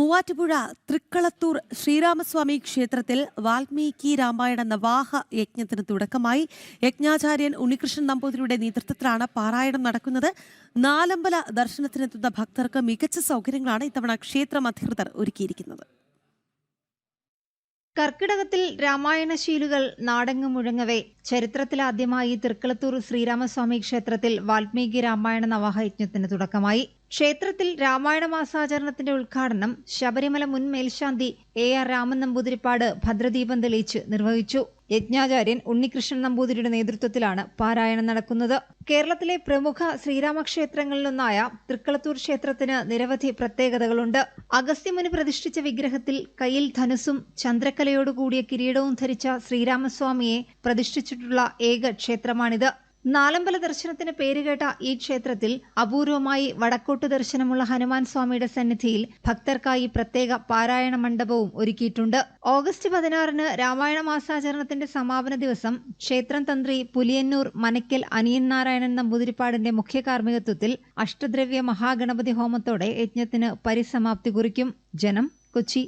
മൂവാറ്റുപുഴ തൃക്കളത്തൂർ ശ്രീരാമസ്വാമി ക്ഷേത്രത്തിൽ വാൽമീകി രാമായണ നവാഹ യജ്ഞത്തിന് തുടക്കമായി. യജ്ഞാചാര്യൻ ഉണ്ണികൃഷ്ണൻ നമ്പൂതിരിയുടെ നേതൃത്വത്തിലാണ് പാരായണം നടക്കുന്നത്. നാലമ്പല ദർശനത്തിനെത്തുന്ന ഭക്തർക്ക് മികച്ച സൗകര്യങ്ങളാണ് ഇത്തവണ ക്ഷേത്രം അധികൃതർ ഒരുക്കിയിരിക്കുന്നത്. കർക്കിടകത്തിൽ രാമായണശീലുകൾ നാടെങ്ങും മുഴങ്ങവേ ചരിത്രത്തിലാദ്യമായി തൃക്കളത്തൂർ ശ്രീരാമസ്വാമി ക്ഷേത്രത്തിൽ വാൽമീകി രാമായണ നവാഹ യജ്ഞത്തിന് തുടക്കമായി. ക്ഷേത്രത്തിൽ രാമായണ മാസാചരണത്തിന്റെ ഉദ്ഘാടനം ശബരിമല മുൻ മേൽശാന്തി AR രാമൻ നമ്പൂതിരിപ്പാട് ഭദ്രദീപം തെളിയിച്ച് നിർവഹിച്ചു. യജ്ഞാചാര്യൻ ഉണ്ണികൃഷ്ണൻ നമ്പൂതിരിയുടെ നേതൃത്വത്തിലാണ് പാരായണം നടക്കുന്നത്. കേരളത്തിലെ പ്രമുഖ ശ്രീരാമക്ഷേത്രങ്ങളിലൊന്നായ തൃക്കളത്തൂർ ക്ഷേത്രത്തിന് നിരവധി പ്രത്യേകതകളുണ്ട്. അഗസ്ത്യമുനി പ്രതിഷ്ഠിച്ച വിഗ്രഹത്തിൽ കയ്യിൽ ധനുസ്സും ചന്ദ്രക്കലയോടുകൂടിയ കിരീടവും ധരിച്ച ശ്രീരാമസ്വാമിയെ പ്രതിഷ്ഠിച്ചിട്ടുള്ള ഏക ക്ഷേത്രമാണിത്. നാലമ്പല ദർശനത്തിന് പേരുകേട്ട ഈ ക്ഷേത്രത്തിൽ അപൂർവമായി വടക്കോട്ട് ദർശനമുള്ള ഹനുമാൻ സ്വാമിയുടെ സന്നിധിയിൽ ഭക്തർക്കായി പ്രത്യേക പാരായണ മണ്ഡപവും ഒരുക്കിയിട്ടുണ്ട്. ഓഗസ്റ്റ് 16-ന് രാമായണ മാസാചരണത്തിന്റെ സമാപന ദിവസം ക്ഷേത്രം തന്ത്രി പുലിയന്നൂർ മനയ്ക്കൽ അനിയൻ നാരായണൻ നമ്പൂതിരിപ്പാടിന്റെ മുഖ്യ കാർമ്മികത്വത്തിൽ അഷ്ടദ്രവ്യ മഹാഗണപതി ഹോമത്തോടെ യജ്ഞത്തിന് പരിസമാപ്തി കുറിക്കും. ജനം, കൊച്ചി.